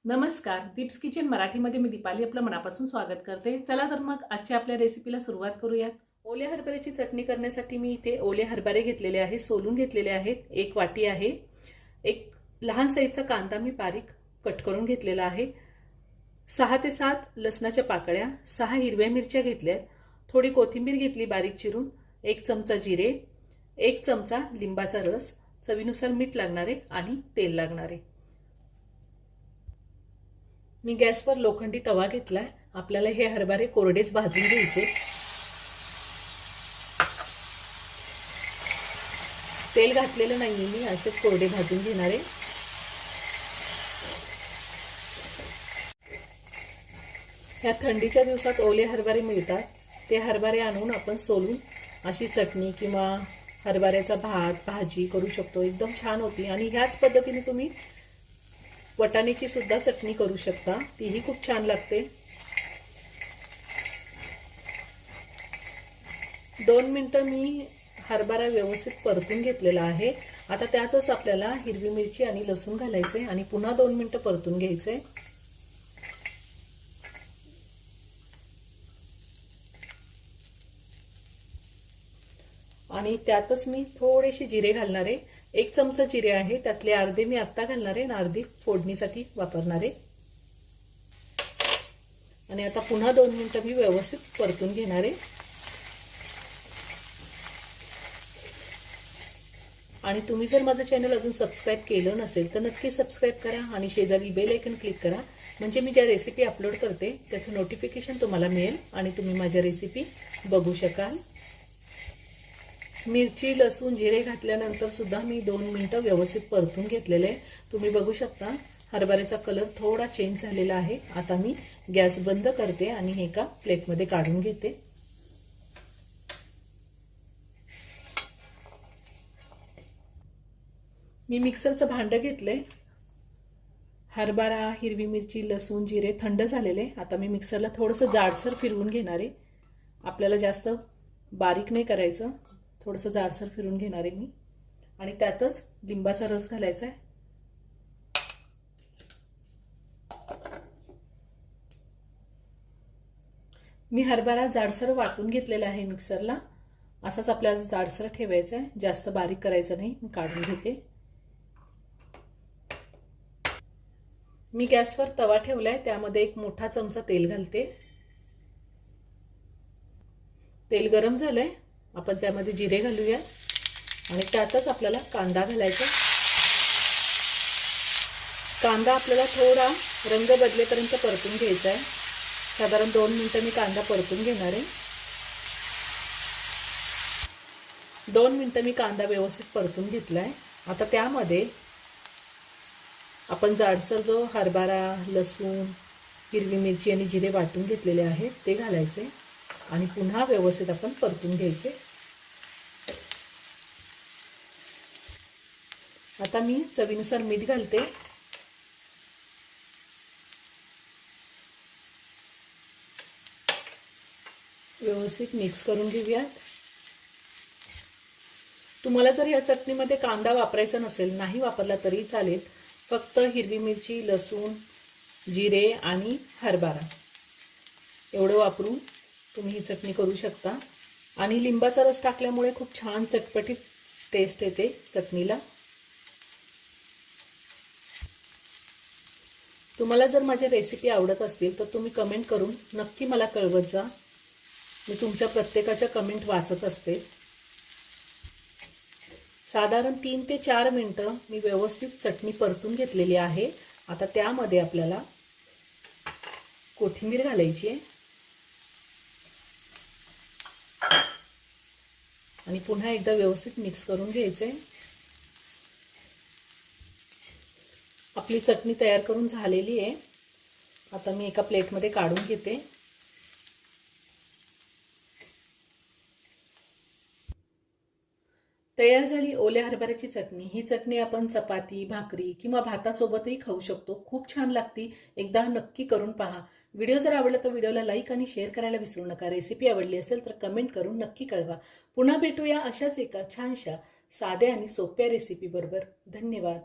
नमस्कार, दीप्स किचन मराठीमध्ये मी दीपाली आपलं मनापासून स्वागत करते। चला तर मग आजच्या आपल्या रेसिपीला सुरुवात करूयात। ओल्या हरभऱ्याची चटणी करण्यासाठी मी इथे ओले हरभरे घेतलेले आहे, सोलून घेतलेले आहेत। 1 वाटी आहे। एक लहान साईजचा कांदा मी बारीक कट करून घेतलेला आहे। 6 ते 7 लसणाच्या पाकळ्या, 6 हिरव्या मिरच्या घेतल्यात, थोडी कोथिंबीर घेतली बारीक चिरून, 1 चमचा जिरे, 1 चमचा लिंबाचा रस, चवीनुसार मीठ लागणार आहे आणि तेल लागणार आहे। मी गॅसवर लोखंडी तवा घेतलाय। आपल्याला हे हरभरे कोरडेच भाजून घ्यायचे। तेल घातलेलं नाहीये मी, असेच कोरडे भाजून घेणार आहे। ह्या थंडीच्या दिवसात ओले हरभरे मिळतात, ते हरभरे आणून आपण सोलून अशी चटणी किंवा हरभऱ्याचा भात भाजी करू शकतो। एकदम छान होती आणि ह्याच पद्धतीने तुम्ही वटाण्याची सुद्धा चटणी करू शकता, तीही खूप छान लागते। 2 मिनिटं मी हरभरा व्यवस्थित परतून घेतलेला आहे। आता त्यातच आपल्याला हिरवी मिरची आणि लसूण घालायचे आणि पुन्हा 2 मिनिटं परतून घ्यायचे। आणि त्यातच मी थोडेसे जिरे घालणार आहे। 1 चमचा जिरे आहे, त्यातले अर्धे मी आता घालणार आहे आणि अर्धी फोडणीसाठी वापरणार आहे। आणि आता पुन्हा 2 मिनिटं मी व्यवस्थित परतून घेणार आहे। आणि तुम्ही जर माझं चॅनल अजून सबस्क्राइब केलं नसेल तर नक्की सबस्क्राइब करा आणि शेजारी बेल आयकॉन क्लिक करा, म्हणजे मी ज्या रेसिपी अपलोड करते त्याचं नोटिफिकेशन तुम्हाला मिळेल आणि तुम्ही माझ्या रेसिपी बघू शकाल। मिरची लसूण जिरे घातल्यानंतर सुद्धा मी 2 मिनिटं व्यवस्थित परतून घेतलेले आहे। तुम्ही बघू शकता हरभऱ्याचा कलर थोडा चेंज झालेला आहे। आता मी गॅस बंद करते आणि हे एका प्लेटमध्ये काढून घेते। मी मिक्सरचं भांडं घेतले। हरभरा हिरवी मिरची लसूण जिरे थंड झालेले, आता मी मिक्सरला थोडंसं जाडसर फिरवून घेणार आहे। आपल्याला जास्त बारीक नाही करायचं, थोडंसं जाडसर फिरवून घेणार आहे मी। आणि त्यातच लिंबाचा रस घालायचा आहे। मी हरभरा जाडसर वाटून घेतलेला आहे मिक्सरला, असाच आपल्याला जाडसर ठेवायचा आहे, जास्त बारीक करायचं नाही। मी काढून घेते। मी गॅसवर तवा ठेवलाय, त्यामध्ये 1 मोठा चमचा तेल घालते। तेल गरम झालंय, आपण त्यामध्ये जिरे घालूया आणि त्यातच आपल्याला कांदा घालायचा। कांदा आपल्याला थोडा रंग बदलेपर्यंत परतून घ्यायचा आहे। साधारण 2 मिनिटं मी कांदा परतून घेणार आहे। 2 मिनिटं मी कांदा व्यवस्थित परतून घेतलाय। आता त्यामध्ये आपण जाडसर जो हरभरा लसूण हिरवी मिरची आणि जिरे वाटून घेतलेले आहेत ते घालायचे आणि पुन्हा व्यवस्थित आपण परतून घ्यायचे। आता मी चवीनुसार मीठ घालते। व्यवस्थित मिक्स करून घेऊया। तुम्हाला जर या चटणीमध्ये कांदा वापरायचा नसेल, नाही वापरला तरी चालेल, फक्त हिरवी मिरची लसूण जिरे आणि हरभरा एवढं वापरून तुम्ही ही चटणी करू शकता। आणि लिंबाचा रस टाकल्यामुळे खूप छान चटपटीत टेस्ट येते चटणीला। तुम्हाला जर माझी रेसिपी आवडत असतील तर तुम्ही कमेंट करून नक्की मला कळवत जा, मी तुमच्या प्रत्येकाच्या कमेंट वाचत असते। साधारण 3 ते 4 मिनिटं मी व्यवस्थित चटणी परतून घेतलेली आहे। आता त्यामध्ये आपल्याला कोथिंबीर घालायची आहे आणि पुन्हा एकदा व्यवस्थित मिक्स करून घ्यायचे। आपली चटणी तयार करून झालेली आहे। आता मी एका प्लेटमध्ये काढून घेते। तयार झाली ओल्या हरभऱ्याची चटणी। ही चटणी आपण चपाती भाकरी किंवा भातासोबतही खाऊ शकतो, खूप छान लागते। एकदा नक्की करून पहा। व्हिडिओ जर आवडला तर व्हिडिओला लाईक आणि शेअर करायला विसरू नका। रेसिपी आवडली असेल तर कमेंट करून नक्की कळवा। पुन्हा भेटूया अशाच एका छानशा साध्या आणि सोप्या रेसिपी बरोबर। धन्यवाद।